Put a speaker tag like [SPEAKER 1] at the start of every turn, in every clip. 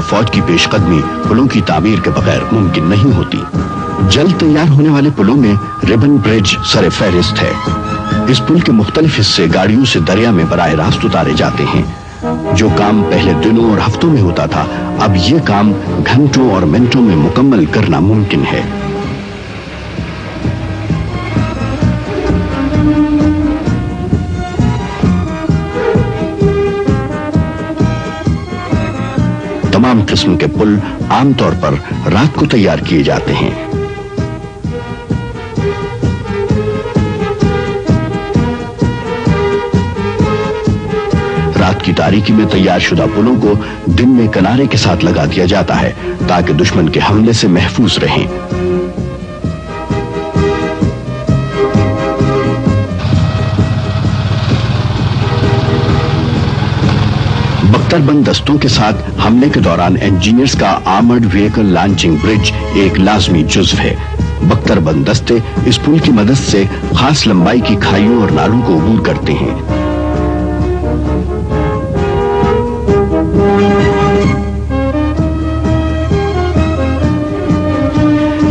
[SPEAKER 1] فوج کی پیش قدمی پلوں کی تعمیر کے بغیر ممکن نہیں ہوتی۔ جلد تیار ہونے والے پلوں میں ریبن برج سر فہرست ہے۔ اس پل کے مختلف حصے گاڑیوں سے دریا میں براہ راست اتارے جاتے ہیں۔ جو کام پہلے دنوں اور ہفتوں میں ہوتا تھا، اب یہ کام گھنٹوں اور منٹوں میں مکمل کرنا ممکن ہے۔ تمام قسم کے پل عام طور پر رات کو تیار کیے جاتے ہیں۔ رات کی تاریکی میں تیار شدہ پلوں کو دن میں کنارے کے ساتھ لگا دیا جاتا ہے تاکہ دشمن کے حملے سے محفوظ رہیں۔ بختر بند دستوں کے ساتھ حملے کے دوران انجینئرز کا آرمرڈ وہیکل لانچنگ برج ایک لازمی جزو ہے۔ بختر بند دستے اس پل کی مدد سے خاص لمبائی کی کھائیوں اور نالوں کو عبور کرتے ہیں۔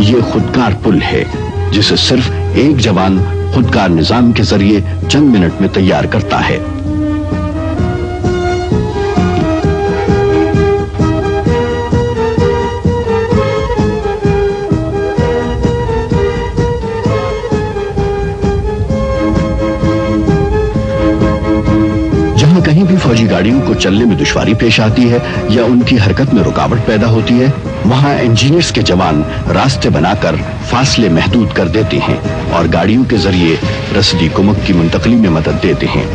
[SPEAKER 1] یہ خودکار پل ہے جسے صرف ایک جوان خودکار نظام کے ذریعے چند منٹ میں تیار کرتا ہے۔ کہیں بھی فوجی گاڑیوں کو چلنے میں دشواری پیش آتی ہے یا ان کی حرکت میں رکاوٹ پیدا ہوتی ہے، وہاں انجینئرز کے جوان راستے بنا کر فاصلے محدود کر دیتے ہیں اور گاڑیوں کے ذریعے رسدی کمک کی منتقلی میں مدد دیتے ہیں۔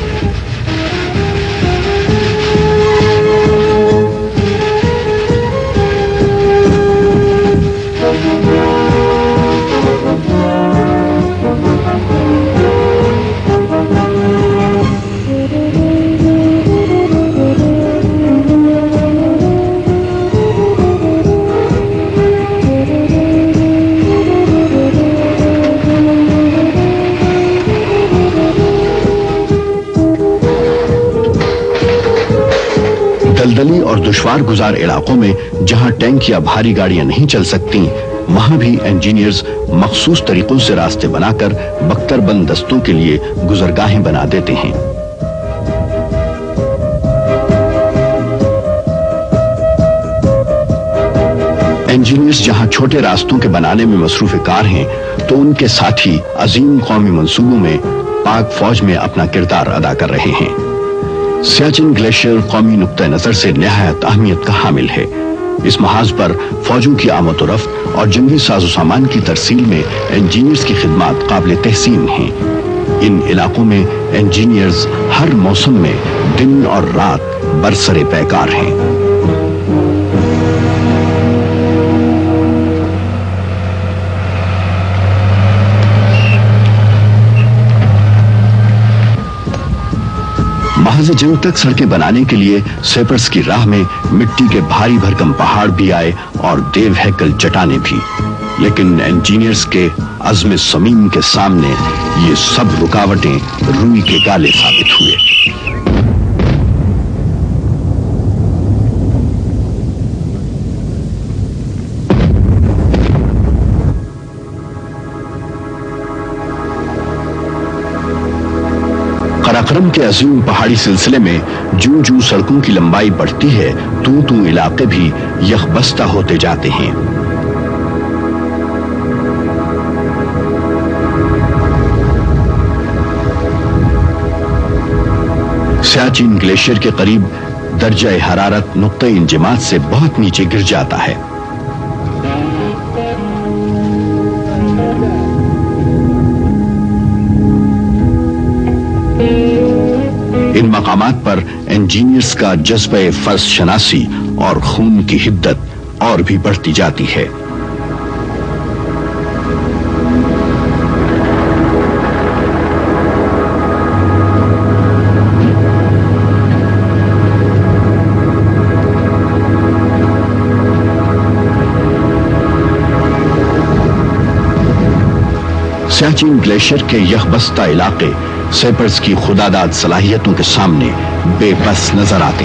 [SPEAKER 1] دلدلی اور دشوار گزار علاقوں میں جہاں ٹینک یا بھاری گاڑیاں نہیں چل سکتی، وہاں بھی انجینئرز مخصوص طریقوں سے راستے بنا کر بختر بند دستوں کے لیے گزرگاہیں بنا دیتے ہیں۔ انجینئرز جہاں چھوٹے راستوں کے بنانے میں مصروف کار ہیں تو ان کے ساتھی عظیم قومی منصوبوں میں پاک فوج میں اپنا کردار ادا کر رہے ہیں۔ سیاچن گلیشیئر قومی نقطہ نظر سے نہایت اہمیت کا حامل ہے۔ اس محاذ پر فوجوں کی آمد و رفت اور جنگی ساز و سامان کی ترسیل میں انجینئرز کی خدمات قابل تحسین ہیں۔ ان علاقوں میں انجینئرز ہر موسم میں دن اور رات برسر پیکار ہیں۔ محاذ جنگ تک سڑکیں بنانے کے لیے سیپرز کی راہ میں مٹی کے بھاری بھرکم پہاڑ بھی آئے اور دیو ہیکل چٹانیں بھی، لیکن انجینئرز کے عزم صمیم کے سامنے یہ سب رکاوٹیں روئی کے گالے ثابت ہوئے۔ قراقرم کے عظیم پہاڑی سلسلے میں جوں جوں سڑکوں کی لمبائی بڑھتی ہے تو علاقے بھی یکبستہ ہوتے جاتے ہیں۔ سیاچن گلیشیئر کے قریب درجہ حرارت نقطہ انجماد سے بہت نیچے گر جاتا ہے۔ ان مقامات پر انجینئرز کا جذبہ فرض شناسی اور خون کی حدت اور بھی بڑھتی جاتی ہے۔ سیاچن گلیشیئر کے یکبستہ علاقے سیپرز کی خداداد صلاحیتوں کے سامنے بے بس نظر آتے